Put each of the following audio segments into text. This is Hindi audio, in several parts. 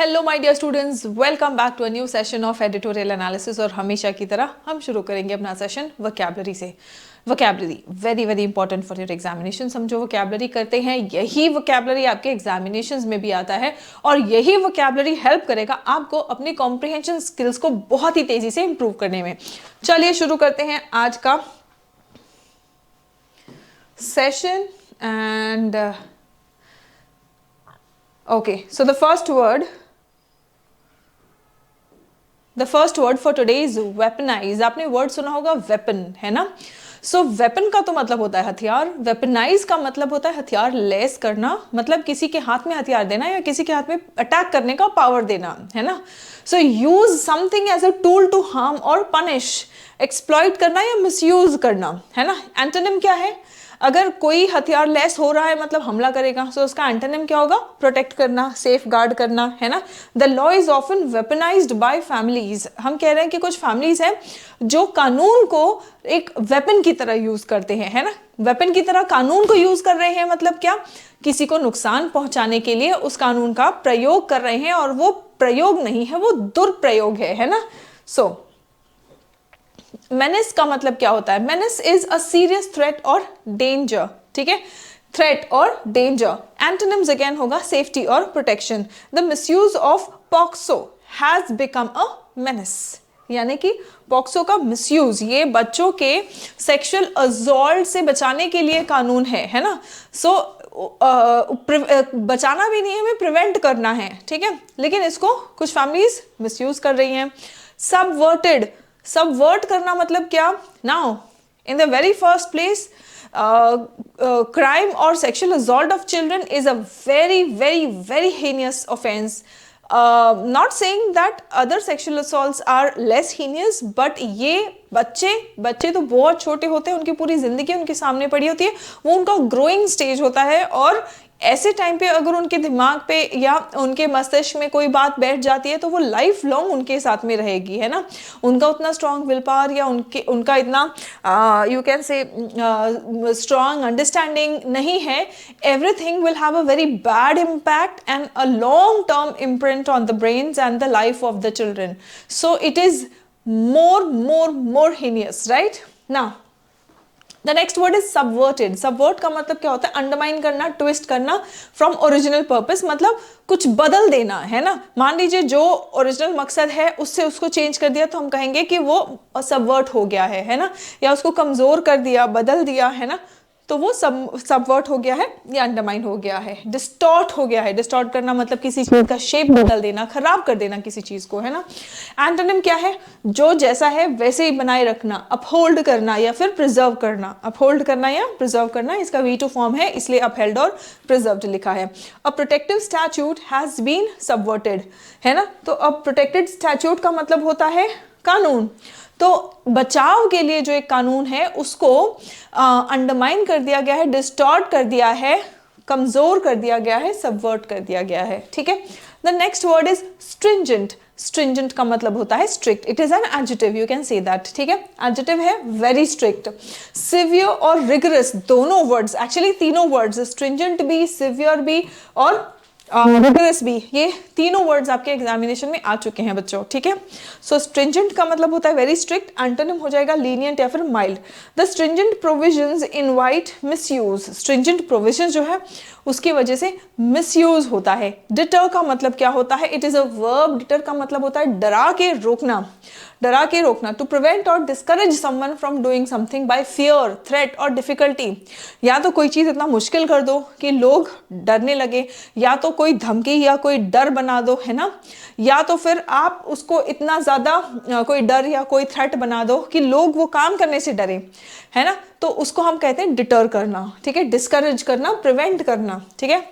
Hello my dear students, welcome back to a new session of editorial analysis. और हमेशा की तरह हम शुरू करेंगे अपना सेशन वोकैबुलरी से। Vocabulary very very important for your examination. हम जो वोकैबुलरी करते हैं यही वोकैबुलरी आपके एग्जामिनेशंस में भी आता है और यही वोकैबुलरी हेल्प करेगा आपको अपनी कॉम्प्रिहेंशन स्किल्स को बहुत ही तेजी से इंप्रूव करने में। चलिए शुरू करते हैं आज का session. And okay, so the first word for today is weaponize। आपने वर्ड सुना होगा वेपन, है ना। सो वेपन का तो मतलब होता है हथियार, वेपनाइज का मतलब होता है हथियार लेस करना, मतलब किसी के हाथ में हथियार देना या किसी के हाथ में अटैक करने का पावर देना, है ना। So use something as a tool to harm और पनिश, एक्सप्लॉइट करना या मिसयूज करना, है ना। एंटोनिम क्या है? अगर कोई हथियार लेस हो रहा है मतलब हमला करेगा, सो उसका एंटोनिम क्या होगा? प्रोटेक्ट करना, सेफ गार्ड करना, है ना। The law is often weaponized by families. हम कह रहे हैं कि कुछ फैमिलीज हैं जो कानून को एक वेपन की तरह यूज करते हैं, है ना। वेपन की तरह कानून को यूज कर रहे हैं मतलब क्या? किसी को नुकसान पहुंचाने के लिए उस कानून का प्रयोग कर रहे हैं और वो प्रयोग नहीं है, वो दुरुपयोग है ना। सो मेनेस का मतलब क्या होता है? Menace is a serious threat और डेंजर, ठीक है। थ्रेट और डेंजर। एंटोनिम्स अगेन होगा सेफ्टी और protection. The misuse of POCSO has become a menace, यानी कि पॉक्सो का मिसयूज, ये बच्चों के सेक्सुअल असॉल्ट से बचाने के लिए कानून है ना। सो बचाना भी नहीं है, हमें प्रिवेंट करना है, ठीक है। लेकिन इसको कुछ फैमिलीज मिसयूज कर रही हैं। सबवर्टेड, सबवर्ट करना मतलब क्या? Now in the very first place crime or sexual assault of children is a very very very heinous offense. Not saying that other sexual assaults are less heinous, but ये बच्चे तो बहुत छोटे होते हैं, उनकी पूरी जिंदगी उनके सामने पड़ी होती है, वो उनका ग्रोइंग स्टेज होता है और ऐसे टाइम पे अगर उनके दिमाग पे या उनके मस्तिष्क में कोई बात बैठ जाती है तो वो लाइफ लॉन्ग उनके साथ में रहेगी, है ना। उनका उतना स्ट्रॉन्ग विल पावर या उनका इतना you can say strong understanding नहीं है। Everything will have a very bad impact and a long term imprint on the brains and the life of the children. So it is more heinous, right? Now the next word is subverted. Subvert का मतलब क्या होता है? अंडरमाइन करना, ट्विस्ट करना फ्रॉम ओरिजिनल पर्पस, मतलब कुछ बदल देना, है ना। मान लीजिए जो ओरिजिनल मकसद है उससे उसको चेंज कर दिया तो हम कहेंगे कि वो सबवर्ट हो गया है ना। या उसको कमजोर कर दिया, बदल दिया, है ना, तो वो सबवर्ट हो गया है या अंडरमाइन हो गया है। डिस्टॉर्ट हो गया है, डिस्टॉर्ट करना मतलब किसी चीज का शेप बदल देना, खराब कर देना किसी चीज को, है ना। एंटोनिम क्या है? जो जैसा है वैसे ही बनाए रखना, अपहोल्ड करना या फिर प्रिजर्व करना। अपहोल्ड करना या प्रिजर्व करना, इसका V2 फॉर्म है इसलिए अपहेल्ड और प्रिजर्व्ड लिखा है। A protective statute has been subverted, है ना। तो अब प्रोटेक्टेड स्टैट्यूट का मतलब होता है कानून। तो बचाव के लिए जो एक कानून है उसको अंडरमाइन कर दिया गया है, डिस्टॉर्ट कर दिया है, कमजोर कर दिया गया है, सबवर्ट कर दिया गया है, ठीक है। The next word is stringent. Stringent का मतलब होता है strict. It is an adjective, you can say that, ठीक है। एडजेक्टिव है वेरी स्ट्रिक्ट। सिवियर और रिगरस दोनों वर्ड्स, एक्चुअली तीनों वर्ड्स, स्ट्रिंजेंट भी, सिवियर भी और रिगरस भी, ये तीनों वर्ड्स आपके एग्जामिनेशन में आ चुके हैं बच्चों, ठीक है। सो स्ट्रिंजेंट का मतलब होता है वेरी स्ट्रिक्ट, एंटोनिम हो जाएगा लीनियंट या फिर mild. The stringent provisions invite misuse. Stringent provision जो है उसकी वजह से मिसयूज होता है। डिटर का मतलब क्या होता है? It is a verb. Deter का मतलब होता है डरा के रोकना, डरा के रोकना। टू प्रिवेंट और discourage someone from doing something bye fear, threat और डिफिकल्टी। या तो कोई चीज इतना मुश्किल कर दो कि लोग डरने लगे, या तो कोई धमकी या कोई डर बना दो, है ना। या तो फिर आप उसको इतना ज्यादा कोई डर या कोई थ्रेट बना दो कि लोग वो काम करने से डरे, है ना। तो उसको हम कहते हैं डिटर करना, ठीक है। डिस्करेज करना, प्रिवेंट करना, ठीक है।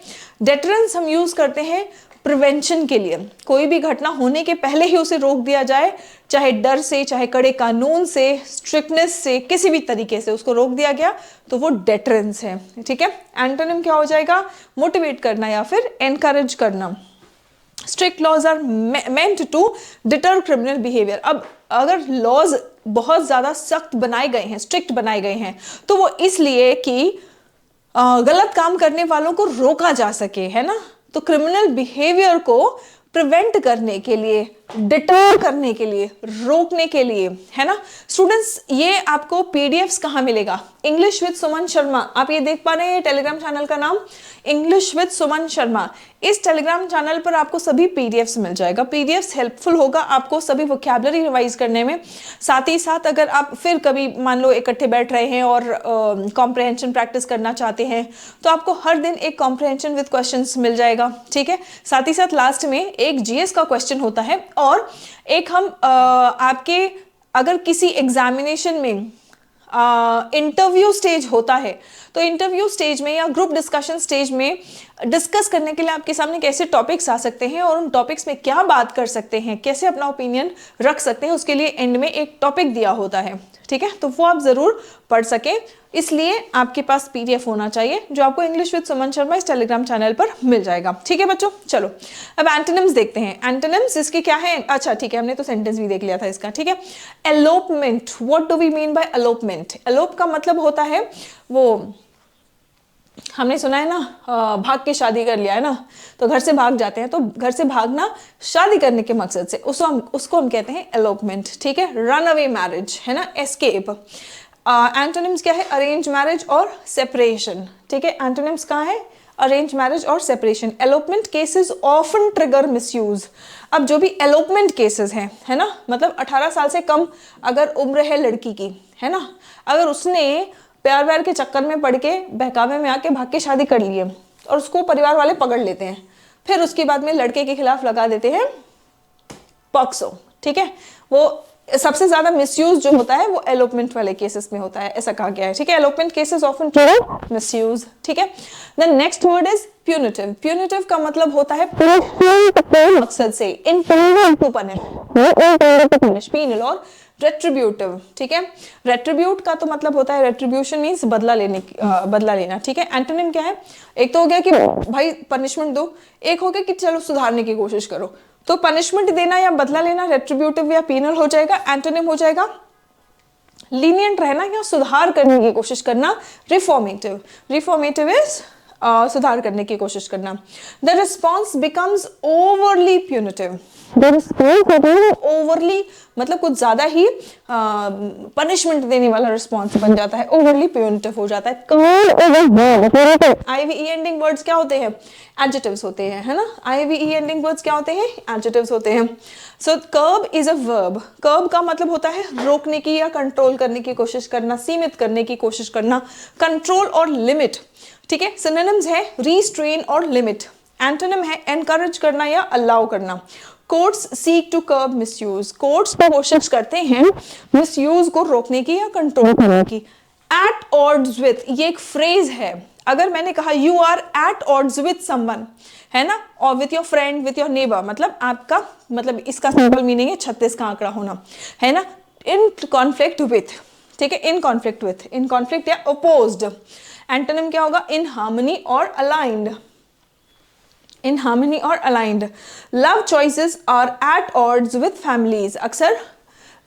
डेटरेंस हम यूज करते हैं प्रिवेंशन के लिए। कोई भी घटना होने के पहले ही उसे रोक दिया जाए, चाहे डर से, चाहे कड़े कानून से, स्ट्रिक्टनेस से, किसी भी तरीके से उसको रोक दिया गया तो वो डेटरेंस है, ठीक है। एंटोनिम क्या हो जाएगा? मोटिवेट करना या फिर एनकरेज करना। Strict laws are meant to deter criminal behaviour. अब अगर लॉज बहुत ज्यादा सख्त बनाए गए हैं, स्ट्रिक्ट बनाए गए हैं, तो वो इसलिए कि गलत काम करने वालों को रोका जा सके, है ना। तो क्रिमिनल बिहेवियर को प्रिवेंट करने के लिए, डिटर करने के लिए, रोकने के लिए, है ना स्टूडेंट्स। ये आपको पीडीएफ्स कहाँ मिलेगा? इंग्लिश विद सुमन शर्मा, आप ये देख पा रहे हैं टेलीग्राम चैनल का नाम इंग्लिश विद सुमन शर्मा। इस टेलीग्राम चैनल पर आपको सभी पीडीएफ्स मिल जाएगा। पीडीएफ्स हेल्पफुल होगा आपको सभी वोकैबुलरी रिवाइज करने में। साथ ही साथ अगर आप फिर कभी मान लो इकट्ठे बैठ रहे हैं और कॉम्प्रहेंशन प्रैक्टिस करना चाहते हैं तो आपको हर दिन एक कॉम्प्रहेंशन विद क्वेश्चंस मिल जाएगा, ठीक है। साथ ही साथ लास्ट में एक जीएस का क्वेश्चन होता है और एक हम आपके अगर किसी एग्जामिनेशन में इंटरव्यू स्टेज होता है तो इंटरव्यू स्टेज में या ग्रुप डिस्कशन स्टेज में डिस्कस करने के लिए आपके सामने कैसे टॉपिक्स आ सकते हैं और उन टॉपिक्स में क्या बात कर सकते हैं, कैसे अपना ओपिनियन रख सकते हैं, उसके लिए एंड में एक टॉपिक दिया होता है, ठीक है। तो वो आप जरूर पढ़ सकें, इसलिए आपके पास पीडीएफ होना चाहिए जो आपको इंग्लिश विद सुमन शर्मा इस टेलीग्राम चैनल पर मिल जाएगा, ठीक है बच्चों। चलो अब एंटोनिम्स देखते हैं। एंटोनिम्स इसके क्या है? अच्छा ठीक है, हमने तो सेंटेंस भी देख लिया था इसका, ठीक है। Elopement, what do we mean by elopement? Elope का मतलब होता है वो, हमने सुना है ना भाग के शादी कर लिया है ना, तो घर से भाग जाते हैं, तो घर से भागना शादी करने के मकसद से, उसको हम कहते हैं एलोपमेंट, ठीक है। रन अवे मैरिज है ना, एस्केप। एंटोनिम्स क्या है? अरेंज मैरिज और सेपरेशन, ठीक है। एंटोनिम्स कहाँ है? अरेंज मैरिज और separation. Elopement cases often trigger misuse. अब जो भी एलोपमेंट केसेस हैं, है ना, मतलब 18 साल से कम अगर उम्र है लड़की की, है ना, अगर उसने प्यार व्यार के चक्कर में पड़ के बहकावे में आके भाग के शादी कर लिए और उसको परिवार वाले पकड़ लेते हैं, फिर उसके बाद में लड़के के खिलाफ लगा देते हैं पॉक्सो, ठीक है। वो सबसे ज्यादा मिसयूज जो होता है वो एलोपमेंट वाले केसेस में होता है, ऐसा कहा गया है, ठीक है। एलोपमेंट केसेस ऑफन मिसयूज, ठीक है। Then next word is punitive. Punitive का मतलब होता है मकसद से, इंटेंडेड टू पनिश, पीनल और रेट्रिब्यूटिव, ठीक है। रेट्रिब्यूट का तो मतलब होता है, रेट्रिब्यूशन मींस बदला लेना, ठीक है। एंटोनिम क्या है? एक तो हो गया कि भाई पनिशमेंट दो, एक हो गया कि चलो सुधारने की कोशिश करो। तो पनिशमेंट देना या बदला लेना रेट्रिब्यूटिव या पीनल हो जाएगा। एंटोनिम हो जाएगा लीनियंट रहना या सुधार करने की कोशिश करना, रिफॉर्मेटिव। रिफॉर्मेटिव इज सुधार करने की कोशिश करना। The response becomes overly punitive. Overly मतलब कुछ ज्यादा ही पनिशमेंट देने वाला रिस्पॉन्स बन जाता है, ओवरली प्यूनिटिव हो जाता है। आईवीई एंडिंग वर्ड्स क्या होते हैं? एडजेक्टिव्स होते हैं, है ना। आईवीई एंडिंग वर्ड्स क्या होते हैं? एडजेक्टिव्स होते हैं। सो कर्ब इज अ वर्ब। कर्ब का मतलब होता है रोकने की या कंट्रोल करने की कोशिश करना, सीमित करने की कोशिश करना, कंट्रोल और लिमिट, ठीक है। सिनोनिम्स है रिस्ट्रेन और लिमिट। एंटोनिम है एनकरेज करना या अलाउ करना। Courts seek to curb misuse. Courts कोशिश करते हैं मिसयूज को रोकने की या कंट्रोल करने की। एट ऑड्स विथ, ये एक फ्रेज है। अगर मैंने कहा you are at odds with someone, है ना, और with your friend, with your neighbour, मतलब आपका, मतलब इसका सिंपल मीनिंग है 36 का आंकड़ा होना, है ना। इन कॉन्फ्लिक्ट विथ, ठीक है, in conflict with, in conflict या अपोज्ड। एंटोनिम क्या होगा? इन हार्मनी और अलाइंड। इन हार्मनी और aligned. Love choices are at odds with families. अक्सर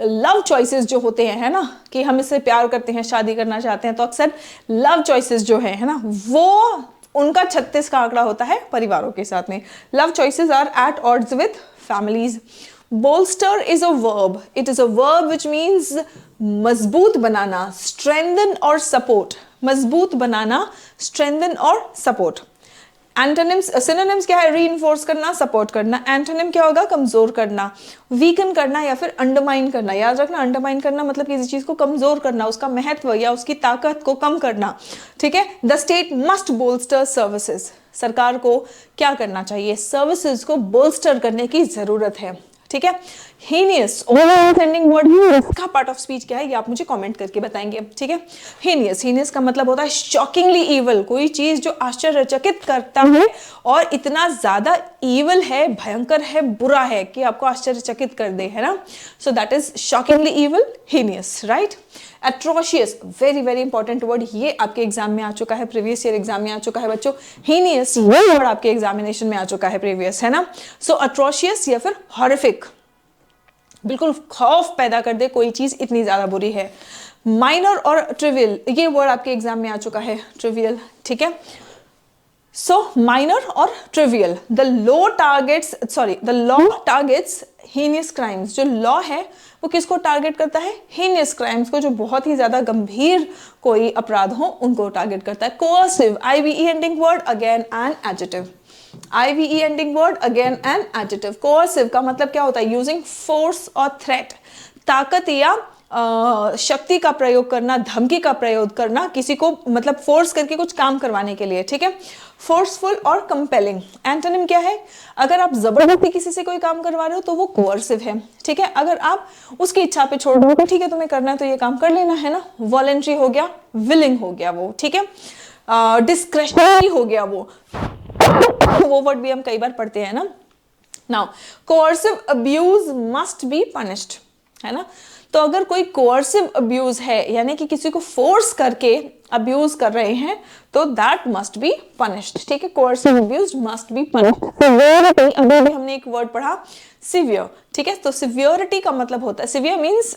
लव चॉइसेस जो होते हैं, है ना, कि हम इससे प्यार करते हैं, शादी करना चाहते हैं, तो अक्सर लव चॉइसेस जो है ना, वो उनका 36 का आंकड़ा होता है परिवारों के साथ में। Love choices are at odds with families. Bolster is a verb. It is a verb which means मजबूत बनाना, स्ट्रेंथन और सपोर्ट। मजबूत बनाना, स्ट्रेंथन और सपोर्ट। एंटोनिम्स, सिनोनिम्स क्या है? रीइंफोर्स करना, सपोर्ट करना। एंटोनिम क्या होगा? कमजोर करना, वीकन करना या फिर अंडरमाइन करना। याद रखना, अंडरमाइन करना मतलब किसी चीज को कमजोर करना, उसका महत्व या उसकी ताकत को कम करना, ठीक है। The state must bolster services. सरकार को क्या करना चाहिए? सर्विसेज को बोल्स्टर करने की जरूरत है, ठीक है। हीनियस, ओवरसेंडिंग वर्ड, इसका पार्ट ऑफ स्पीच क्या है ये आप मुझे कमेंट करके बताएंगे, ठीक है। हीनियस, हीनियस का मतलब होता है शॉकिंगली ईवल, कोई चीज जो आश्चर्यचकित करता है और इतना ज्यादा ईवल है, भयंकर है, बुरा है कि आपको आश्चर्यचकित कर दे, है ना। So that is shockingly evil, heinous, right. Atrocious, very very important word, ये आपके एग्जाम में आ चुका है, प्रीवियस ईयर एग्जाम में आ चुका है बच्चों। हीनियस ये वर्ड आपके एग्जामिनेशन में आ चुका है प्रीवियस, है ना। सो एट्रोशियस या फिर हॉरिफिक, बिल्कुल खौफ पैदा कर दे, कोई चीज इतनी ज्यादा बुरी है। माइनर और ट्रिवियल, ये वर्ड आपके एग्जाम में आ चुका है, ट्रिवियल, ठीक है। So minor or trivial, the law targets heinous crimes. जो लॉ है वो किसको टारगेट करता है? heinous crimes को, जो बहुत ही ज्यादा गंभीर कोई अपराध हो उनको टारगेट करता है. coercive, IVE ending word, again an adjective. IVE ending word, again an adjective. coercive का मतलब क्या होता है? using force और threat, ताकत या शक्ति का प्रयोग करना, धमकी का प्रयोग करना, किसी को मतलब फोर्स करके कुछ काम करवाने के लिए. ठीक है. फोर्सफुल और कंपेलिंग. एंटोनिम क्या है? अगर आप जबरदस्ती किसी से कोई काम करवा रहे हो तो वो कोअर्सिव है. ठीक है. अगर आप उसकी इच्छा पे छोड़ दो, ठीक है तुम्हें करना है तो ये काम कर लेना है ना, वॉलेंट्री हो गया, विलिंग हो गया वो. ठीक है. डिस्क्रेशनरी हो गया वो वर्ड भी हम कई बार पढ़ते हैं ना. Now coercive abuse must be punished, है ना. तो अगर कोई कोअर्सिव अब्यूज है, यानी कि किसी को फोर्स करके अब्यूज कर रहे हैं, तो दैट मस्ट बी पनिश्ड. ठीक है. Coercive abuse must be punished. Severity, अभी हमने एक वर्ड पढ़ा सिवियर. ठीक है. तो सिवियरिटी का मतलब होता है, सिवियर मीन्स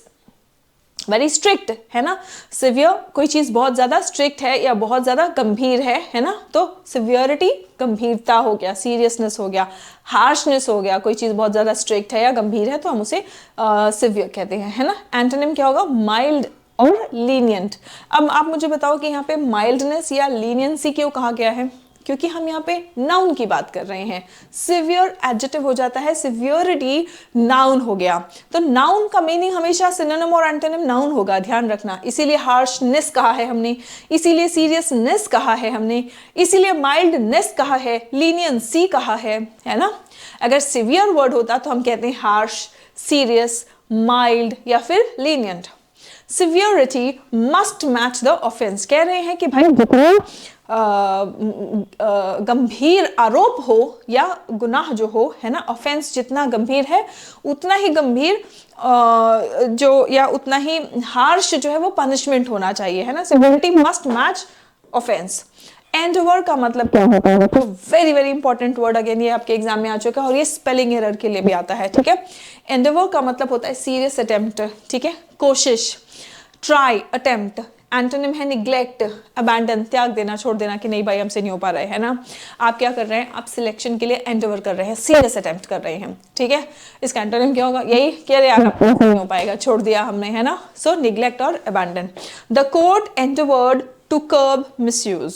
वेरी स्ट्रिक्ट, है ना. सिवियर कोई चीज बहुत ज्यादा स्ट्रिक्ट है या बहुत ज्यादा गंभीर है ना. तो सिवियरिटी गंभीरता हो गया, सीरियसनेस हो गया, हार्शनेस हो गया. कोई चीज बहुत ज्यादा स्ट्रिक्ट है या गंभीर है तो हम उसे सिवियर कहते हैं, है ना. एंटोनिम क्या होगा? माइल्ड और लीनियंट. अब आप मुझे बताओ कि यहाँ पे माइल्डनेस या लीनियंसी क्यों कहा गया है? क्योंकि हम यहाँ पे नाउन की बात कर रहे हैं. सिवियर एडजेक्टिव हो जाता है, सिवियरिटी नाउन हो गया. तो नाउन का मीनिंग हमेशा सिनोनिम और एंटोनिम नाउन होगा, ध्यान रखना. इसीलिए हार्शनेस कहा है हमने, इसीलिए सीरियसनेस कहा है हमने, इसीलिए माइल्डनेस कहा है, लीनियंसी कहा है ना. अगर सिवियर वर्ड होता तो हम कहते हैं हार्श, सीरियस, माइल्ड या फिर lenient. Severity must match the offence. कह रहे हैं कि भाई जितना गंभीर आरोप हो या गुनाह जो हो, है ना, ऑफेंस जितना गंभीर है उतना ही गंभीर जो या उतना ही हार्श जो है वो पनिशमेंट होना चाहिए, है ना. Severity must match offence. Endeavour का मतलब क्या होता है? तो very very important word, again ये आपके एग्जाम में आ चुका है और ये स्पेलिंग एरर के लिए भी आता है. ठीक है. एंडेवर का मतलब होता है सीरियस अटेम्प्ट. ठीक है. कोशिश, ट्राई, अटेम्प्ट. एंटोनिम है निग्लेक्ट, अबैंडन, त्याग देना, छोड़ देना कि नहीं भाई हमसे नहीं हो पा रहा है ना. आप क्या कर रहे हैं? आप सिलेक्शन के लिए एंडेवर कर रहे हैं, सीरियस अटेम्प्ट कर रहे हैं. ठीक है. इसका एंटोनिम क्या होगा? यही कह रहे यार नहीं हो पाएगा, छोड़ दिया हमने, है ना. सो निग्लेक्ट और abandon. The court endeavoured to curb misuse.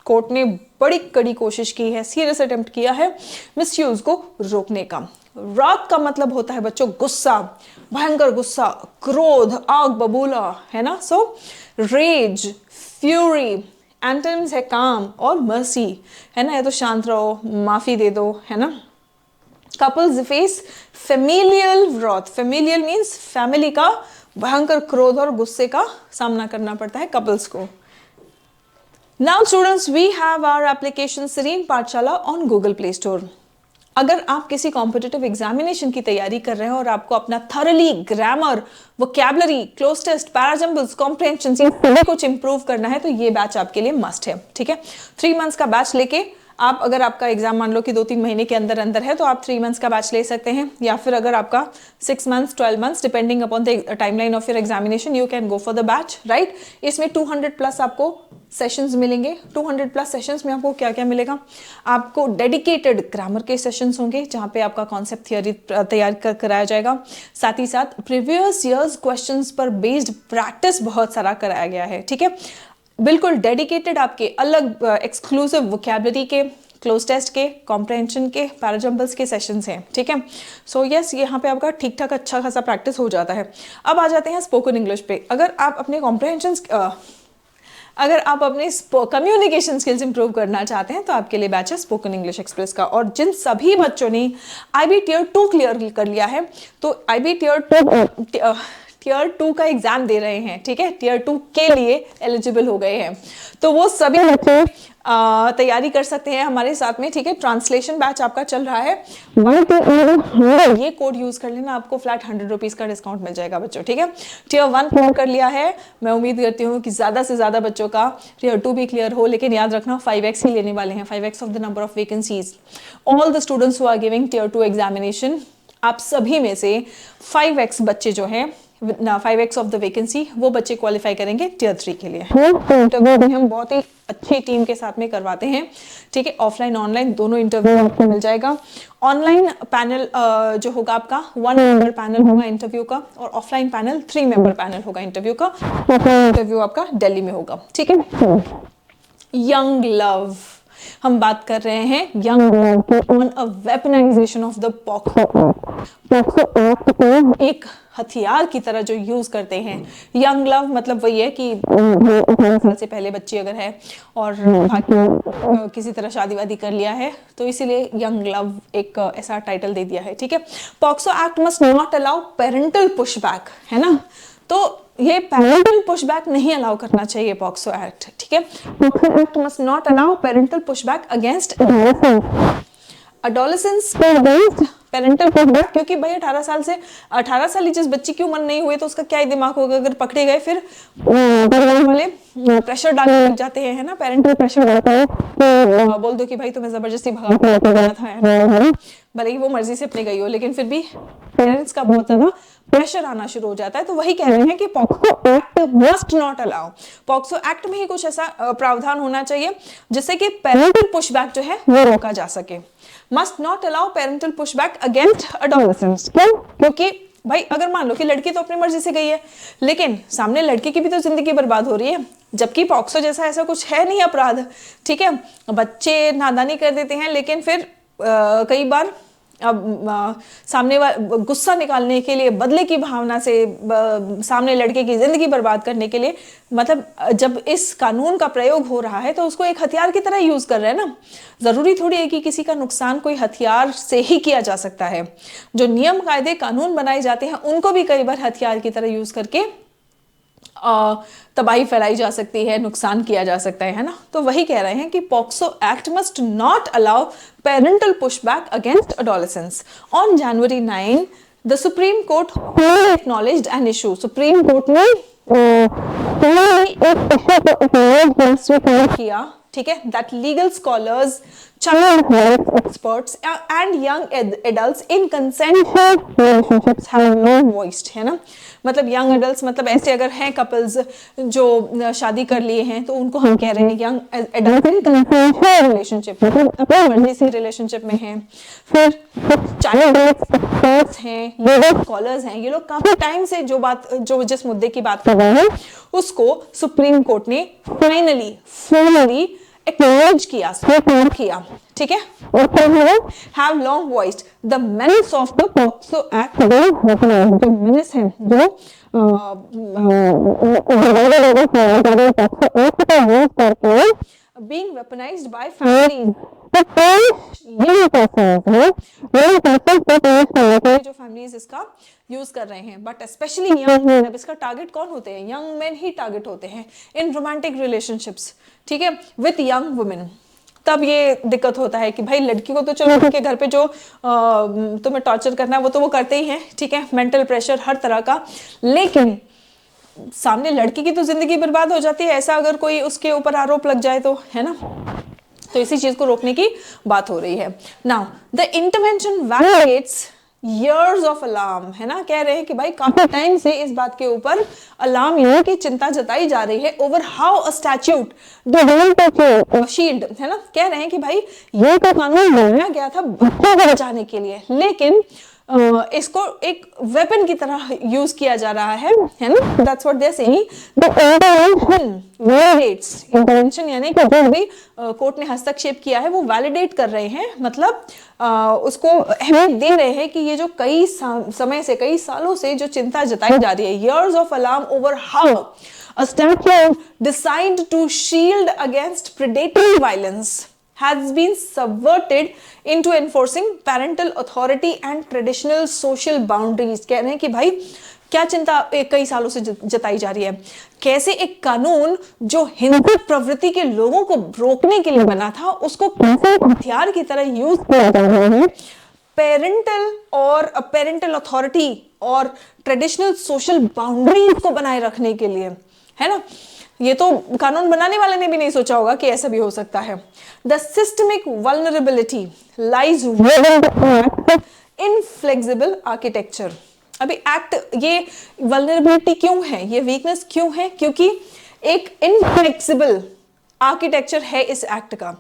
Court ने बड़ी कड़ी कोशिश की है, सीरियस अटेम्प्ट किया है मिसयूज को रोकने का. रात का मतलब होता है बच्चों गुस्सा, भयंकर गुस्सा, क्रोध, आग बबूला, है ना. सो रेज, फ्यूरी. एंटोनिम्स है काम और मर्सी, है ना. या तो शांत रहो, माफी दे दो, है ना. Couples face familial wrath. Familial means family का भयंकर क्रोध और गुस्से का सामना करना पड़ता है कपल्स को. Now students, we have our application Serene पाठशाला on Google Play Store. अगर आप किसी कॉम्पिटिटिव एग्जामिनेशन की तैयारी कर रहे हैं और आपको अपना thoroughly grammar, vocabulary, cloze test, parajumbles, comprehension सभी कुछ इंप्रूव करना है तो ये बैच आपके लिए मस्ट है. ठीक है. 3 मंथ्स का बैच लेके आप, अगर आपका एग्जाम मान लो कि 2-3 महीने के अंदर अंदर है तो आप 3 मंथ्स का बैच ले सकते हैं, या फिर अगर आपका 6 months, 12 months depending upon the timeline of your examination you can go for the batch, right. इसमें 200 प्लस आपको सेशंस मिलेंगे. 200 प्लस सेशंस में आपको क्या क्या मिलेगा? आपको डेडिकेटेड ग्रामर के सेशंस होंगे जहां पे आपका कॉन्सेप्ट थियरी तैयार कराया जाएगा. साथ ही साथ प्रीवियस ईयर्स क्वेश्चंस पर बेस्ड प्रैक्टिस बहुत सारा कराया गया है. ठीक है. बिल्कुल डेडिकेटेड आपके अलग एक्सक्लूसिव वोकैबुलरी के, क्लोज टेस्ट के, कॉम्प्रिहेंशन के, पैराजम्बल्स के सेशंस हैं. ठीक है. सो यस, यहाँ पे आपका ठीक ठाक अच्छा खासा प्रैक्टिस हो जाता है. अब आ जाते हैं स्पोकन इंग्लिश पे. अगर आप अपने कम्युनिकेशन स्किल्स इंप्रूव करना चाहते हैं तो आपके लिए बैच है स्पोकन इंग्लिश एक्सप्रेस का. और जिन सभी बच्चों ने IB Tier 2 क्लियर कर लिया है तो IB Tier 2 का एग्जाम दे रहे हैं, ठीक है, Tier 2 के लिए एलिजिबल हो गए हैं, तो वो सभी बच्चे तैयारी कर सकते हैं हमारे साथ में. ठीक है. ट्रांसलेशन बैच आपका चल रहा है. ये कोड यूज कर लेना, आपको फ्लैट 100 रुपीज का डिस्काउंट मिल जाएगा बच्चों. ठीक है. Tier 1 क्लियर कर लिया है. मैं उम्मीद करती हूँ कि ज्यादा से ज्यादा बच्चों का Tier 2 भी क्लियर हो, लेकिन याद रखना 5x ही लेने वाले हैं, 5x of the number of vacancies. All the students who are giving Tier 2 examination, आप सभी में से 5x बच्चे जो हैं 5x ऑफ द वैकेंसी, वो बच्चे क्वालिफाई करेंगे टियर 3 के लिए। इंटरव्यू भी हम बहुत ही अच्छी टीम के साथ में करवाते हैं, ठीक है, ऑफलाइन ऑनलाइन दोनों इंटरव्यू आपको मिल जाएगा। ऑनलाइन पैनल जो होगा आपका 1 मेंबर पैनल होगा इंटरव्यू का, और ऑफलाइन पैनल 3 मेंबर पैनल होगा इंटरव्यू का। इंटरव्यू आपका दिल्ली में होगा, ठीक है। यंग लव, हम बात कर रहे हैं यंग लव की on a weaponisation of the POCSO act को एक हथियार की तरह जो यूज करते हैं। यंग लव मतलब वही है कि 18 साल से पहले बच्ची अगर है और बाकी किसी तरह शादी वादी कर लिया है, तो इसीलिए यंग लव एक ऐसा टाइटल दे दिया है, ठीक है। POCSO act must not allow parental pushback, है ना, तो ये पेरेंटल पुशबैक नहीं अलाउ करना चाहिए पॉक्सो एक्ट, ठीक है। POCSO act must not allow parental pushback against adolescence parental pushback, क्योंकि भाई 18 साल ही जिस बच्ची की उम्र नहीं हुई तो उसका क्या ही दिमाग होगा, अगर पकड़े गए फिर परिवार वाले प्रेशर डालने लग जाते हैं, है ना, पेरेंटल प्रेशर डालता है, तो बोल दो कि भाई तुम्हें जबरदस्ती भगा के लेके गया था, है ना, भले ही वो मर्जी से अपने गई हो, लेकिन फिर भी पेरेंट्स का बहुत ज्यादा प्रेशर आना शुरू हो जाता है। तो वही कह रहे हैं कि POCSO act must not allow, POCSO act में ही कुछ ऐसा प्रावधान होना चाहिए जिससे कि पेरेंटल पुशबैक जो है वो रोका जा सके। Must not allow parental pushback against adolescents, क्यों? क्योंकि भाई अगर मान लो कि लड़की तो अपनी मर्जी से गई है, लेकिन सामने लड़की की भी तो जिंदगी बर्बाद हो रही है, जबकि पॉक्सो जैसा ऐसा कुछ है नहीं अपराध, ठीक है। बच्चे नादानी कर देते हैं, लेकिन फिर कई बार सामने वाला गुस्सा निकालने के लिए, बदले की भावना से सामने लड़के की जिंदगी बर्बाद करने के लिए, मतलब जब इस कानून का प्रयोग हो रहा है तो उसको एक हथियार की तरह यूज कर रहे हैं ना। जरूरी थोड़ी है कि किसी का नुकसान कोई हथियार से ही किया जा सकता है। जो नियम कायदे कानून बनाए जाते हैं उनको भी कई बार हथियार की तरह यूज करके तबाही फैलाई जा सकती है, नुकसान किया जा सकता है ना। तो वही कह रहे हैं कि POCSO act must not allow parental pushback against adolescents. On January 9 the supreme court acknowledged an issue, supreme court ने एक इशू को स्वीकार किया, ठीक है, that legal scholars, child health experts and young adults in consensual relationships have no voice, है ना। मतलब यंग एडल्ट्स मतलब ऐसे अगर हैं कपल्स जो शादी कर लिए हैं, तो उनको हम कह रहे हैं यंग एडल्ट इन कंसेंशुअल रिलेशनशिप, मतलब अपनी मर्जी से रिलेशनशिप में हैं। फिर चाइल्ड हेल्थ एक्सपर्ट्स हैं, लीगल स्कॉलर्स हैं, ये लोग काफी टाइम से जो जिस मुद्दे की बात कर रहे हैं उसको सुप्रीम कोर्ट ने फाइनली फॉर्मली एक्नॉलेज किया, स्वीकार किया, ठीक है। Have long voiced the menace of the POCSO act, जो मेनेस है, जो being weaponized by families, जो फैमिलीज इसका यूज कर रहे हैं, बट स्पेशली यंग मैन। अब इसका टारगेट कौन होते हैं? यंग मैन ही टारगेट होते हैं इन रोमांटिक रिलेशनशिप्स, ठीक है, विथ यंग वुमेन। तब ये दिक्कत होता है कि भाई लड़की को तो चलो उनके घर पे जो तुम्हें टॉर्चर करना है वो तो वो करते ही हैं, ठीक है, मेंटल प्रेशर हर तरह का, लेकिन सामने लड़की की तो जिंदगी बर्बाद हो जाती है ऐसा अगर कोई उसके ऊपर आरोप लग जाए तो, है ना। तो इसी चीज को रोकने की बात हो रही है। Now the intervention validates years of alarm, है ना। कह रहे हैं कि भाई काफी टाइम से इस बात के ऊपर अलार्म यानी कि चिंता जताई जा रही है over how a statute shield, है ना। कह रहे हैं कि भाई ये तो कानून बनाया गया था बच्चों को बचाने के लिए, लेकिन इसको एक वेपन की तरह यूज किया जा रहा है ना। That's what they are saying. The intervention validates, intervention यानी कि जो भी कोर्ट ने हस्तक्षेप किया है वो वैलिडेट कर रहे हैं, मतलब उसको अहमियत दे रहे हैं कि ये जो कई समय से, कई सालों से जो चिंता जताई जा रही है, years of alarm over how a statute designed to shield against predatory violence has been subverted into enforcing parental authority and traditional social boundaries। कह रहे हैं कि भाई क्या चिंता कई सालों से जताई जा रही है, कैसे एक कानून जो हिंसक प्रवृत्ति के लोगों को रोकने के लिए बना था उसको कैसे हथियार की तरह यूज किया जा रहा है पेरेंटल अथॉरिटी और ट्रेडिशनल सोशल बाउंड्रीज को बनाए रखने के लिए, है ना। ये तो कानून बनाने वाले ने भी नहीं सोचा होगा कि ऐसा भी हो सकता है। The systemic vulnerability lies with the inflexible architecture, अभी एक्ट, ये वल्नरेबिलिटी क्यों है, ये वीकनेस क्यों है, क्योंकि एक इनफ्लेक्सिबल आर्किटेक्चर है इस एक्ट का,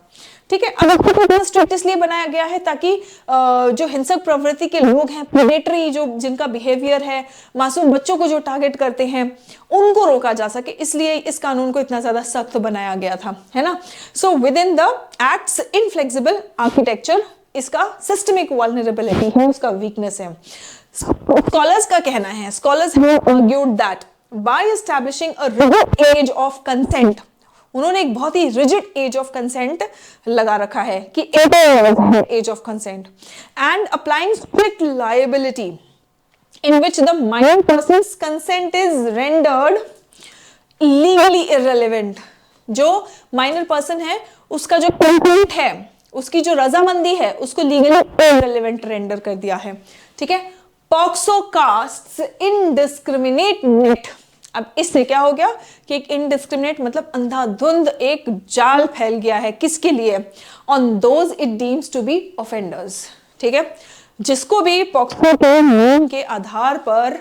ठीक है। अब इसको स्ट्रिक्ट इसलिए बनाया गया है ताकि जो हिंसक प्रवृत्ति के लोग हैं, प्रेडेटरी जो जिनका बिहेवियर है, मासूम बच्चों को जो टारगेट करते हैं, उनको रोका जा सके, इसलिए इस कानून को इतना ज्यादा सख्त बनाया गया था, है ना। So within the act's inflexible architecture इसका सिस्टमिक वल्नरेबिलिटी है, उसका वीकनेस है। स्कॉलर्स का कहना है, scholars have argued that by establishing a rigid age of consent, उन्होंने एक बहुत ही रिजिड एज ऑफ कंसेंट लगा रखा है कि 18 years है age of consent, and applying strict liability in which the minor person's consent is rendered legally irrelevant. जो माइनर पर्सन है उसका जो कंसेंट है, उसकी जो रजामंदी है, उसको लीगली इररिलेवेंट रेंडर कर दिया है, ठीक है। पॉक्सो कास्ट्स इनडिस्क्रिमिनेट नेट, अब इससे क्या हो गया कि एक इनडिस्क्रिमिनेट मतलब अंधाधुंध एक जाल फैल गया है, किसके लिए, on those it deems to be offenders, ठीक है। जिसको भी पॉक्सो के नियम के आधार पर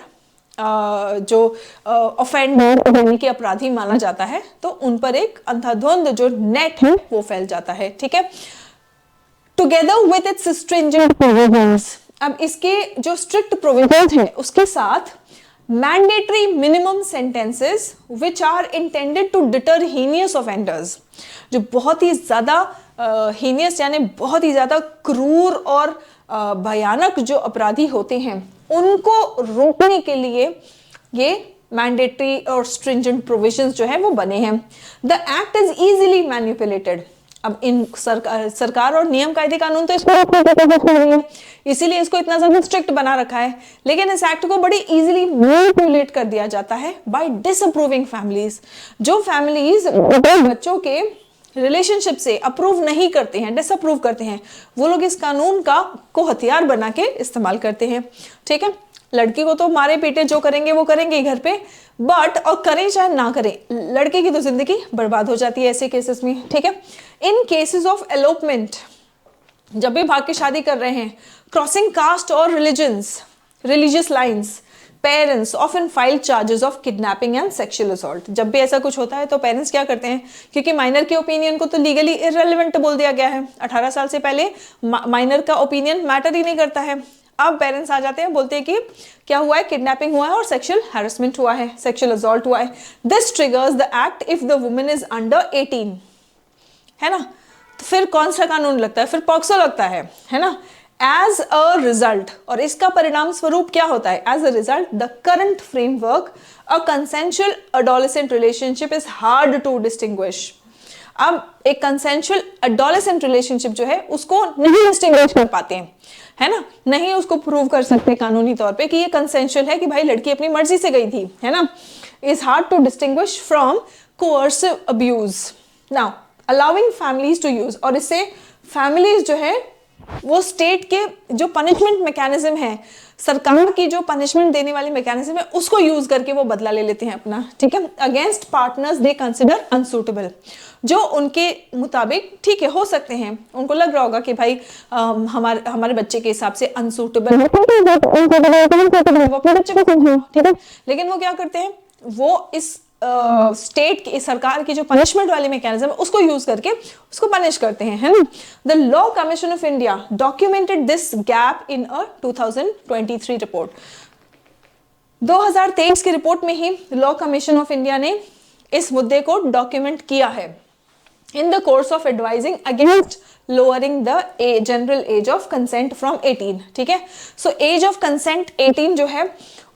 जो ऑफेंडर यानी कि अपराधी माना जाता है, तो उन पर एक अंधाधुंध जो नेट है वो फैल जाता है, ठीक है। Together with its stringent provisions, अब इसके जो स्ट्रिक्ट प्रोविजंस हैं उसके साथ mandatory minimum sentences which are intended to deter heinous offenders, जो बहुत ही ज्यादा हीनियस यानी बहुत ही ज्यादा क्रूर और भयानक जो अपराधी होते हैं उनको रोकने के लिए ये मैंडेटरी और स्ट्रिंजेंट प्रोविजंस जो है वो बने हैं। The act is easily manipulated, अब इन सरकार और नियम कायदे कानून तो इसको रोकने की कोशिश कर रही है, इसीलिए इसको इतना ज्यादा स्ट्रिक्ट बना रखा है, लेकिन इस एक्ट को बड़ी इजीली मैनिपुलेट कर दिया जाता है बाय डिसअप्रूविंग फैमिलीज। जो फैमिलीज बच्चों के रिलेशनशिप से अप्रूव नहीं करते हैं, डिसअप्रूव करते हैं, वो लोग इस कानून को हथियार बना के इस्तेमाल करते हैं, ठीक है। लड़की को तो मारे पीटे जो करेंगे वो करेंगे घर पे, बट और करें चाहे ना करें, लड़के की तो जिंदगी बर्बाद हो जाती है ऐसे केसेस में, ठीक है। इन केसेस ऑफ एलोपमेंट, जब भी भाग के शादी कर रहे हैं, क्रॉसिंग कास्ट और religious lines, parents often file charges of kidnapping and sexual assault. जब भी ऐसा कुछ होता है तो पेरेंट्स क्या करते हैं, क्योंकि माइनर के ओपिनियन को तो लीगली इररिलेवेंट बोल दिया गया है, 18 साल से पहले माइनर का ओपिनियन मैटर ही नहीं करता है। अब पेरेंट्स आ जाते हैं, बोलते हैं कि क्या हुआ है, किडनैपिंग हुआ है और सेक्सुअल हैरेसमेंट हुआ है, सेक्सुअल असॉल्ट हुआ है। This triggers the act if the woman is under 18, है ना। तो फिर कौन सा कानून लगता है, फिर पॉक्सो लगता है ना। एज अ रिजल्ट, और इसका परिणाम स्वरूप क्या होता है, as a result the current framework a consensual adolescent relationship is hard to distinguish. अब एक कंसेंशुअल एडोलेसेंट रिलेशनशिप जो है उसको नहीं डिस्टिंग्विश कर पाते हैं, है ना, नहीं उसको प्रूव कर सकते कानूनी तौर पे कि ये कंसेंशुअल है, कि भाई लड़की अपनी मर्जी से गई थी, है ना। Is hard to distinguish from coercive abuse. Now allowing families to use, और इससे फैमिलीज जो है वो स्टेट के जो पनिशमेंट मैकेनिज्म है, सरकार की जो पनिशमेंट देने वाली मैकेनिज्म है, उसको यूज करके वो बदला ले लेते हैं अपना, ठीक है। Against partners they consider unsuitable, जो उनके मुताबिक ठीक है हो सकते हैं, उनको लग रहा होगा कि भाई हमारे बच्चे के हिसाब से अनसूटेबल है, वो अपने बच्चे को समझो, ठीक है। लेकिन वो क्या करते हैं, वो इस स्टेट की, सरकार की जो पनिशमेंट वाली मैकेनिज्म है उसको यूज करके उसको पनिश करते हैं, है ना। The law commission of India documented this gap in a 2023 report. 2023 की रिपोर्ट में ही लॉ कमीशन ऑफ इंडिया ने इस मुद्दे को डॉक्यूमेंट किया है in the course of advising against lowering the general age of consent from 18, ठीक है। so age of consent 18 जो है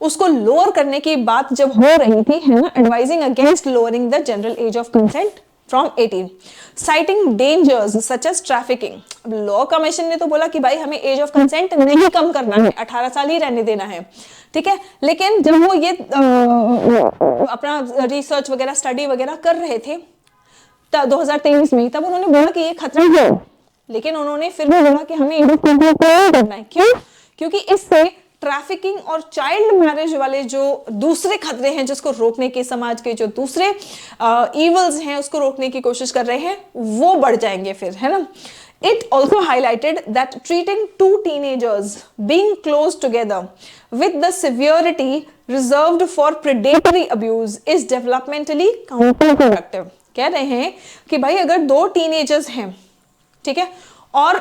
उसको लोअर करने की बात जब हो रही थी, है ना, advising against lowering the general age of consent from 18, citing dangers such as trafficking। अब लॉ कमीशन ने तो बोला कि भाई हमें एज ऑफ कंसेंट नहीं कम करना है, 18 साल ही रहने देना है, ठीक है। लेकिन जब वो ये अपना रिसर्च वगैरह स्टडी वगैरह कर रहे थे 2023 में, तब उन्होंने बोला कि ये खतरा है, लेकिन उन्होंने फिर भी बोला कि हमें एज ऑफ कंसेंट करना है। क्यों? क्योंकि इससे ट्रैफिकिंग और चाइल्ड मैरिज वाले जो दूसरे खतरे हैं जिसको रोकने के, समाज के जो दूसरे इवल्स हैं उसको रोकने की कोशिश कर रहे हैं, वो बढ़ जाएंगे फिर, है ना। It also highlighted that treating two teenagers being close together with the severity reserved for predatory abuse is developmentally counterproductive. कह रहे हैं कि भाई अगर दो टीनेजर्स हैं, ठीक है, और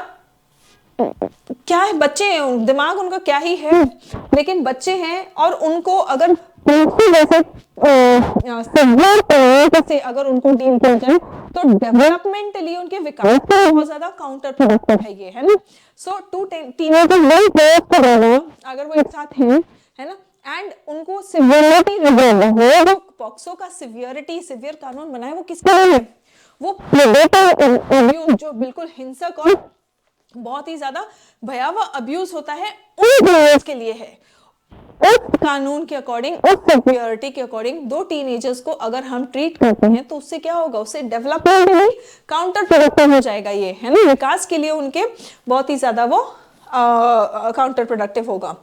क्या है, बच्चे हैं, दिमाग उनका क्या ही है, लेकिन बच्चे हैं और उनको अगर से अगर उनको डील किया जाए तो डेवलपमेंटली उनके विकास बहुत ज्यादा काउंटर प्रोडक्टिव है ये, है ना. सो टू टीनेजर्स अगर वो एक साथ हैं, है ना, एंड उनको सिवियरिटी जो पॉक्सो का सिवियर कानून बनाए वो किसके लिए है, वो जो बिल्कुल हिंसक और बहुत ही ज्यादा भयावह अब्यूज होता है उन के लिए है. उस कानून के अकॉर्डिंग, उस सिवियरिटी के अकॉर्डिंग दो टीनेजर्स को अगर हम ट्रीट करते हैं तो उससे क्या होगा, उससे डेवलपमेंटली काउंटर प्रोडक्टिव हो जाएगा ये, है ना, विकास के लिए उनके बहुत ही ज्यादा वो काउंटर प्रोडक्टिव होगा,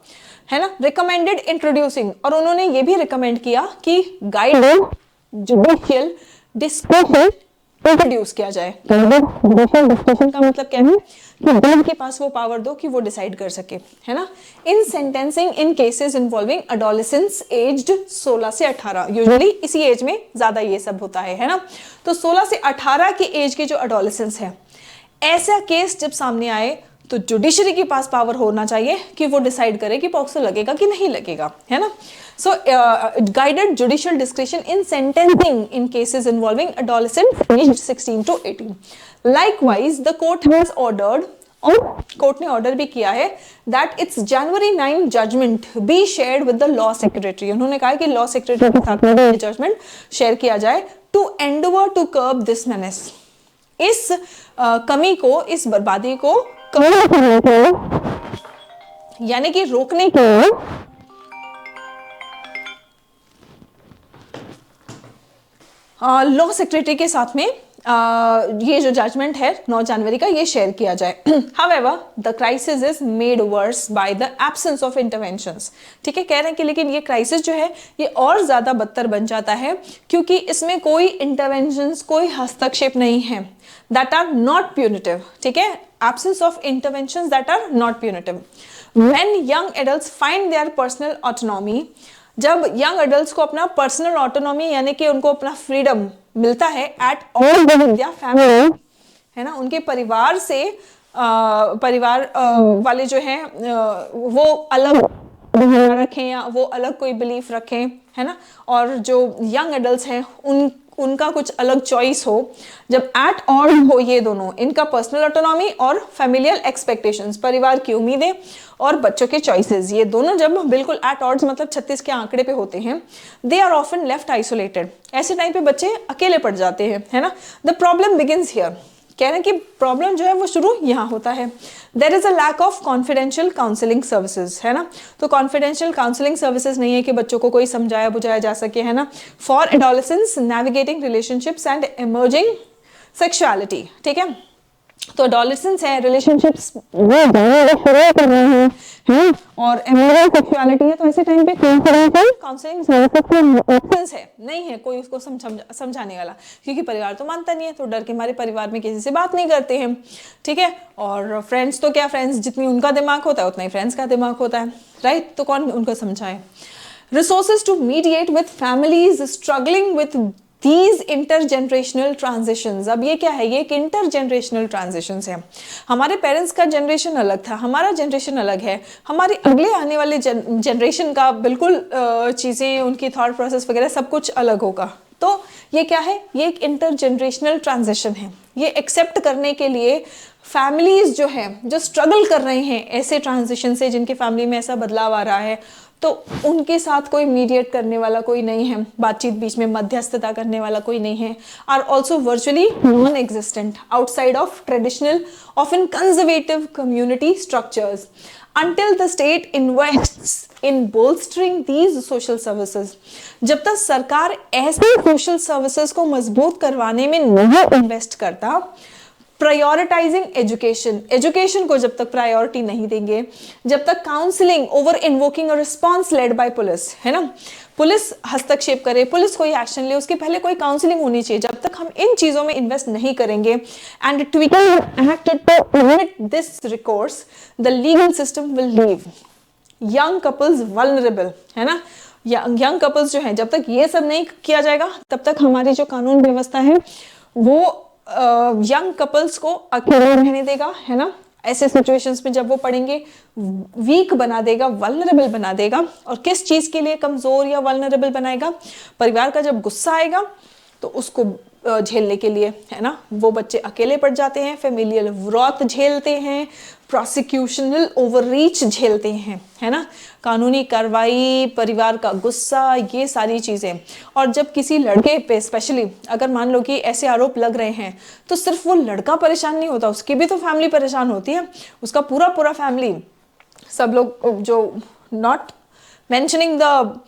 है ना. रिकमेंडेड इंट्रोड्यूसिंग, और उन्होंने ये भी रिकमेंड किया कि गाइडेड जुडिशियल डिस्कशन इंट्रोड्यूस किया जाए. जुडिशियल डिस्कशन का मतलब क्या है कि जज के पास वो पावर दो कि वो डिसाइड कर सके, है ना. इन sentencing in cases involving अडोलेसेंट्स aged 16 से 18, यूजुअली इसी एज में ज्यादा ये सब होता है ना. तो 16 से 18 की एज के जो अडोलेसेंट्स हैं, ऐसा केस जब सामने आए तो जुडिशरी के पास पावर होना चाहिए कि वो डिसाइड करे कि पॉक्सो लगेगा कि नहीं लगेगा, है ना. So guided judicial discretion in sentencing in cases involving adolescent aged 16 to 18. Likewise the court has ordered, और कोर्ट ने ऑर्डर भी किया है that it's January 9 judgment be shared with the law secretary. उन्होंने कहा कि लॉ सेक्रेटरी के साथ में जजमेंट शेयर किया जाए to endeavour to curb this menace. इस कमी को, इस बर्बादी को कम करने के लिए, यानी कि रोकने के लिए लॉ सेक्रेटरी के साथ में ये जो जजमेंट है 9 जनवरी का, ये शेयर किया जाए. However, the crisis is made worse by the absence of interventions. ठीक है, कह रहे हैं कि लेकिन ये क्राइसिस जो है ये और ज्यादा बदतर बन जाता है क्योंकि इसमें कोई इंटरवेंशंस, कोई हस्तक्षेप नहीं है that are not punitive. ठीक है, absence of interventions that are not punitive. When young adults find their personal autonomy, जब यंग एडल्ट्स को अपना पर्सनल ऑटोनॉमी यानी कि उनको अपना फ्रीडम मिलता है एट ऑल विद फैमिली, है ना, उनके परिवार से परिवार वाले जो हैं वो अलग रखें या वो अलग कोई बिलीफ रखें, है ना, और जो यंग एडल्ट्स हैं उनका कुछ अलग चॉइस हो, जब एट ऑल हो ये दोनों, इनका पर्सनल ऑटोनॉमी और फैमिलियल एक्सपेक्टेशंस, परिवार की उम्मीदें और बच्चों के चॉइसेस, ये दोनों जब बिल्कुल एट ऑड्स मतलब 36 के आंकड़े पे होते हैं, they are often left isolated. ऐसे टाइम पे बच्चे अकेले पड़ जाते हैं, है ना. द प्रॉब्लम बिगिंस हियर, कह रहे हैं कि प्रॉब्लम जो है वो शुरू यहाँ होता है. There is a lack of confidential counselling services, है ना. तो कॉन्फिडेंशियल काउंसलिंग सर्विसेज नहीं है कि बच्चों को कोई समझाया बुझाया जा सके, है ना, for adolescents navigating relationships and emerging sexuality. ठीक है, तो एडोलेसेंट्स है, रिलेशनशिप्स वो शुरू कर रहे हैं और इमर्जिंग सेक्सुअलिटी है, तो ऐसे टाइम पे कॉन्फिडेंशियल काउंसलिंग सर्विसेज के ऑप्शंस है, नहीं है कोई उसको समझाने वाला, क्योंकि परिवार तो मानता नहीं है, तो डर के हमारे परिवार में किसी से बात नहीं करते हैं. ठीक है, और फ्रेंड्स तो क्या, फ्रेंड्स जितनी उनका दिमाग होता है उतना ही फ्रेंड्स का दिमाग होता है, राइट. तो कौन उनको समझाए. Resources to mediate with families struggling with These intergenerational transitions. अब ये क्या है, ये एक intergenerational transitions है. हमारे पेरेंट्स का जनरेशन अलग था, हमारा जनरेशन अलग है, हमारे अगले आने वाले जनरेशन का बिल्कुल चीज़ें, उनकी थॉट प्रोसेस वगैरह सब कुछ अलग होगा. तो ये क्या है, ये एक इंटरजेनरेशनल ट्रांजिशन है. ये एक्सेप्ट करने के लिए फैमिलीज जो हैं, जो स्ट्रगल कर रहे हैं ऐसे ट्रांजिशन से, जिनके फैमिली में ऐसा बदलाव आ रहा है, तो उनके साथ कोई मीडिएट करने वाला कोई नहीं है, बातचीत बीच में मध्यस्थता करने वाला कोई नहीं है, are also virtually non existent outside of traditional often conservative community structures until the state invests in bolstering these social services. जब तक सरकार ऐसे सोशल सर्विसेज को मजबूत करवाने में नहीं इन्वेस्ट करता, प्रायोरिटाइजिंग एजुकेशन, एजुकेशन को जब तक प्रायोरिटी नहीं देंगे, जब तक counselling over invoking a response led by police, है ना, पुलिस हस्तक्षेप करे, पुलिस कोई एक्शन ले, उसके पहले कोई काउंसलिंग होनी चाहिए, जब तक हम इन चीजों में इन्वेस्ट नहीं करेंगे and tweaking act to limit this recourse, the legal system will leave young couples vulnerable, है ना, यंग कपल्स जो है, जब तक ये सब नहीं किया जाएगा तब तक हमारी जो कानून व्यवस्था है वो यंग कपल्स को अकेले रहने देगा, है ना, ऐसे सिचुएशंस में जब वो पढ़ेंगे वीक बना देगा, वल्नरेबल बना देगा। और किस चीज के लिए कमजोर या वल्नरेबल बनाएगा? परिवार का जब गुस्सा आएगा तो उसको झेलने के लिए, है ना, वो बच्चे अकेले पड़ जाते हैं, फेमिलियल विरोध झेलते हैं, प्रोसिक्यूशनल ओवररीच झेलते हैं, है ना, कानूनी कार्रवाई, परिवार का गुस्सा, ये सारी चीजें। और जब किसी लड़के पे स्पेशली अगर मान लो कि ऐसे आरोप लग रहे हैं तो सिर्फ वो लड़का परेशान नहीं होता, उसकी भी तो फैमिली परेशान होती है, उसका पूरा पूरा फैमिली, सब लोग, जो not mentioning the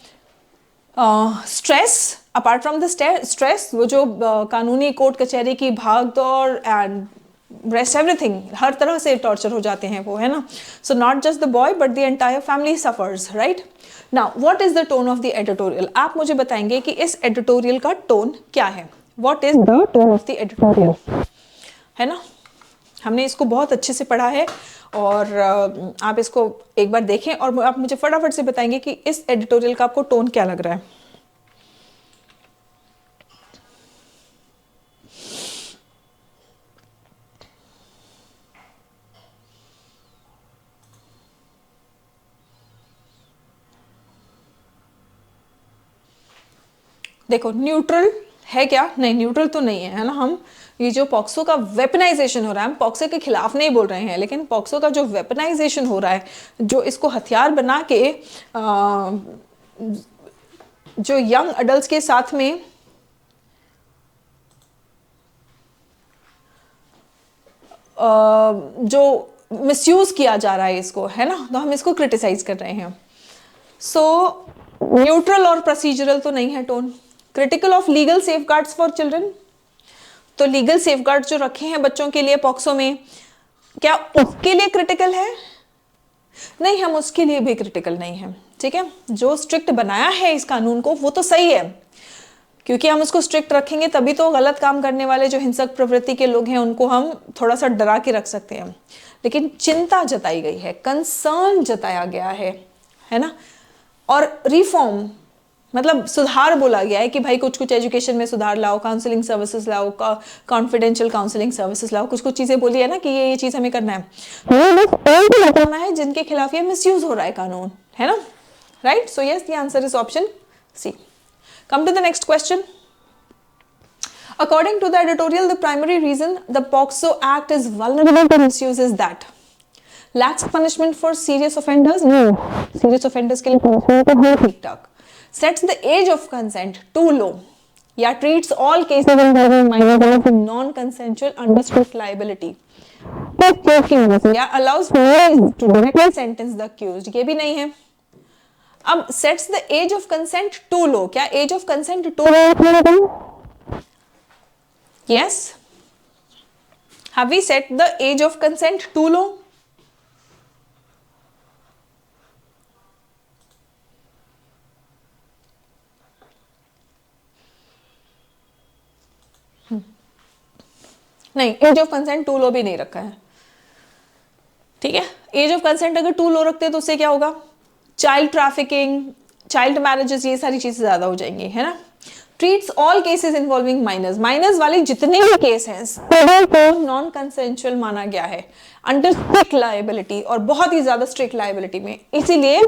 stress, apart from the stress, वो जो कानूनी कोर्ट कचहरी की भाग दौड़ एंड रेस्ट एवरीथिंग, हर तरह से टॉर्चर हो जाते हैं वो, है ना। So not just the boy but the entire family suffers, right. Now what is the tone of the editorial? आप मुझे बताएंगे कि इस एडिटोरियल का टोन क्या है। What is the tone of the editorial, है ना, हमने इसको बहुत अच्छे से पढ़ा है और आप इसको एक बार देखें और आप मुझे फटाफट से बताएंगे कि इस एडिटोरियल का आपको टोन क्या लग रहा है। देखो न्यूट्रल है क्या? नहीं, न्यूट्रल तो नहीं है, है ना। हम ये जो पॉक्सो का वेपनाइजेशन हो रहा है, हम पॉक्सो के खिलाफ नहीं बोल रहे हैं, लेकिन पॉक्सो का जो वेपनाइजेशन हो रहा है, जो इसको हथियार बना के जो यंग अडल्ट्स के साथ में जो मिसयूज किया जा रहा है इसको, है ना, तो हम इसको क्रिटिसाइज कर रहे हैं। सो न्यूट्रल और प्रोसीजरल तो नहीं है tone. Critical of legal safeguards for children, तो लीगल सेफगार्ड जो रखे हैं बच्चों के लिए पॉक्सो में, क्या उसके लिए क्रिटिकल है? नहीं, हम उसके लिए भी क्रिटिकल नहीं है, ठीक है। जो स्ट्रिक्ट बनाया है इस कानून को वो तो सही है, क्योंकि हम उसको स्ट्रिक्ट रखेंगे तभी तो गलत काम करने वाले जो हिंसक प्रवृत्ति के लोग हैं उनको हम थोड़ा सा डरा के रख सकते हैं। लेकिन चिंता जताई गई है, कंसर्न जताया गया है ना। और रिफॉर्म मतलब सुधार बोला गया है कि भाई कुछ कुछ एजुकेशन में सुधार लाओ, काउंसलिंग सर्विसेज लाओ, कॉन्फिडेंशियल काउंसलिंग सर्विसेज लाओ, कुछ कुछ चीजें बोली है ना कि ये चीज हमें करना है। बताना है जिनके खिलाफ ये मिसयूज हो रहा है कानून, है ना, right. So yes, the answer is option C. Come to the next question. According to the editorial, the primary reason the POCSO Act is vulnerable to misuse is that lax punishment for serious offenders. No, serious offenders के लिए punishment तो है ठीक ठाक. Sets the age of consent too low. या treats all cases involving minors as non-consensual under strict liability. या allows police to directly sentence the accused. ये भी नहीं है. अब sets the age of consent too low, क्या age of consent too low? Yes, have we set the age of consent too low? नहीं, age of consent too low भी नहीं रखा है, ठीक है। एज ऑफ कंसेंट अगर टू लो रखते तो उससे क्या होगा? चाइल्ड ट्रैफिकिंग, चाइल्ड मैरिजेस, ये सारी चीजें ज्यादा हो जाएंगी, है ना। Treats all cases involving minors, minors वाले जितने भी केस हैं सभी को नॉन कंसेंचुअल माना गया है अंडर स्ट्रिक्ट लायबिलिटी, और बहुत ही ज्यादा स्ट्रिक्ट लायबिलिटी में। इसीलिए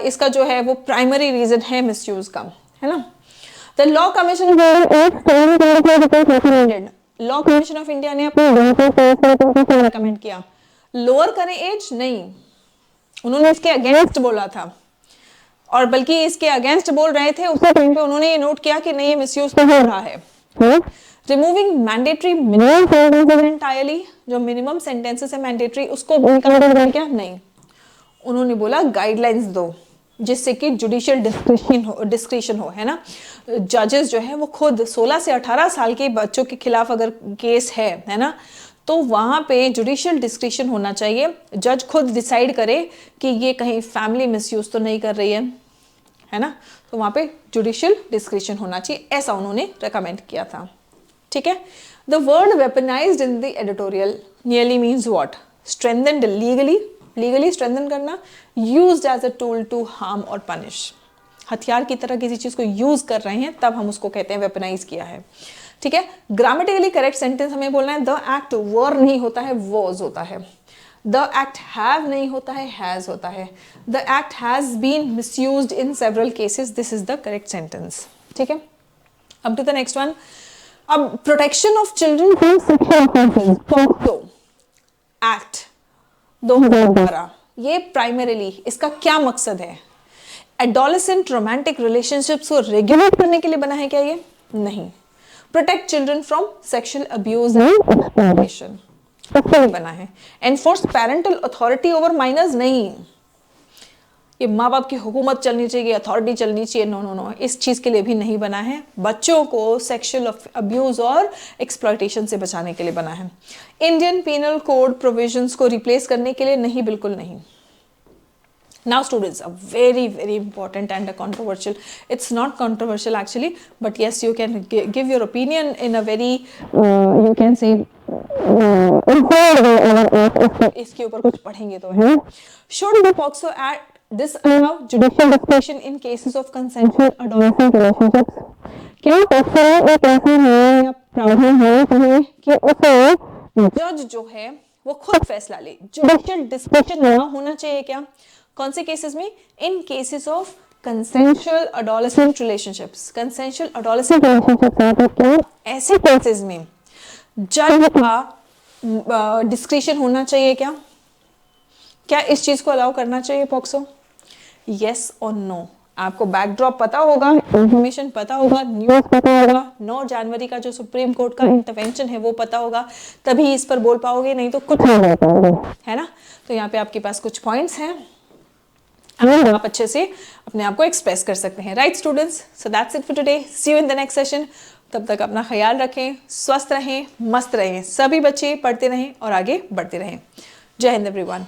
इसका जो है वो प्राइमरी रीजन है मिसयूज का, है ना। The law commission law commission of India ने अपने रिकमेंड किया लोअर करें एज, नहीं, उन्होंने इसके अगेंस्ट बोला था, और बल्कि इसके अगेंस्ट बोल रहे थे उसी टाइम पे उन्होंने ये नोट किया कि नहीं, ये मिसयूज तो हो रहा है। Removing mandatory minimum sentences entirely, जो मिनिमम सेंटेंसेस है मैंडेटरी उसको क्या? नहीं, उन्होंने बोला गाइडलाइंस दो जिससे कि जुडिशियल डिस्क्रिशन हो, है ना। जजेस जो है वो खुद 16 से 18 साल के बच्चों के खिलाफ अगर केस है ना, तो वहाँ पे जुडिशियल डिस्क्रिशन होना चाहिए, जज खुद डिसाइड करे कि ये कहीं फैमिली मिसयूज तो नहीं कर रही है ना, तो वहाँ पे जुडिशियल डिस्क्रिशन होना चाहिए, ऐसा उन्होंने रेकमेंड किया था। ठीक है, the word weaponised in the editorial nearly means what, strengthened legally strengthen करना, used as a tool to harm और पनिश, हथियार की तरह किसी चीज को यूज कर रहे हैं तब हम उसको कहते हैं वेपनाइज किया है। ठीक है, ग्रामेटिकली करेक्ट सेंटेंस हमें बोलना है, द एक्ट वर नहीं होता है, वॉज होता है, द एक्ट हैव नहीं होता है, हैज होता है, the act has been misused in several cases, this is the correct sentence. ठीक है, अब टू द नेक्स्ट वन। अब protection of children from sexual offences, POCSO act 2012, ये प्राइमरीली इसका क्या मकसद है? एडोलेसेंट रोमांटिक रिलेशनशिप्स को रेगुलेट करने के लिए बना है क्या ये? नहीं। Protect children from sexual abuse and exploitation, उसके लिए बना है। Enforce parental authority over minors, नहीं, ये माँ बाप की हुकूमत चलनी चाहिए, अथॉरिटी चलनी चाहिए, नो नो नो, इस चीज के लिए भी नहीं बना है। बच्चों को सेक्सुअल अब्यूज और एक्सप्लॉयटेशन से बचाने के लिए बना है। इंडियन पीनल कोड प्रोविजंस को रिप्लेस करने के लिए नहीं, बिल्कुल नहीं। Now students, a very important and a controversial, it's not controversial actually, but yes, you can give your opinion in a very you can say इसके ऊपर कुछ पढ़ेंगे तो है। Should the POCSO Act disallow judicial discretion in cases of consensual adolescent relationships? क्या POCSO एक ऐसा है या प्रावधान है कि उसे जज जो है वो खुद फैसला ले, जुडिशियल डिस्क्रेशन होना चाहिए क्या? कौन से केसेस में? In cases of consensual adolescent relationships, consensual adolescent relationships, ऐसे केसेस में जज का डिस्क्रिशन होना चाहिए क्या? क्या इस चीज को अलाउ करना चाहिए पॉक्सो? यस और नो। आपको बैकड्रॉप पता होगा, इंफॉर्मेशन पता होगा, न्यूज पता होगा, 9 जनवरी का जो सुप्रीम कोर्ट का इंटरवेंशन है वो पता होगा, तभी इस पर बोल पाओगे, नहीं तो कुछ नहीं बोल पाओगे, है ना। तो यहाँ पे आपके पास कुछ पॉइंट्स हैं, आप अच्छे से अपने आप को एक्सप्रेस कर सकते हैं। Right students, so that's it for today, see you in the next session. तब तक अपना ख्याल रखें, स्वस्थ रहें, मस्त रहें, सभी बच्चे पढ़ते रहें और आगे बढ़ते रहें। जय हिंद एवरीवन।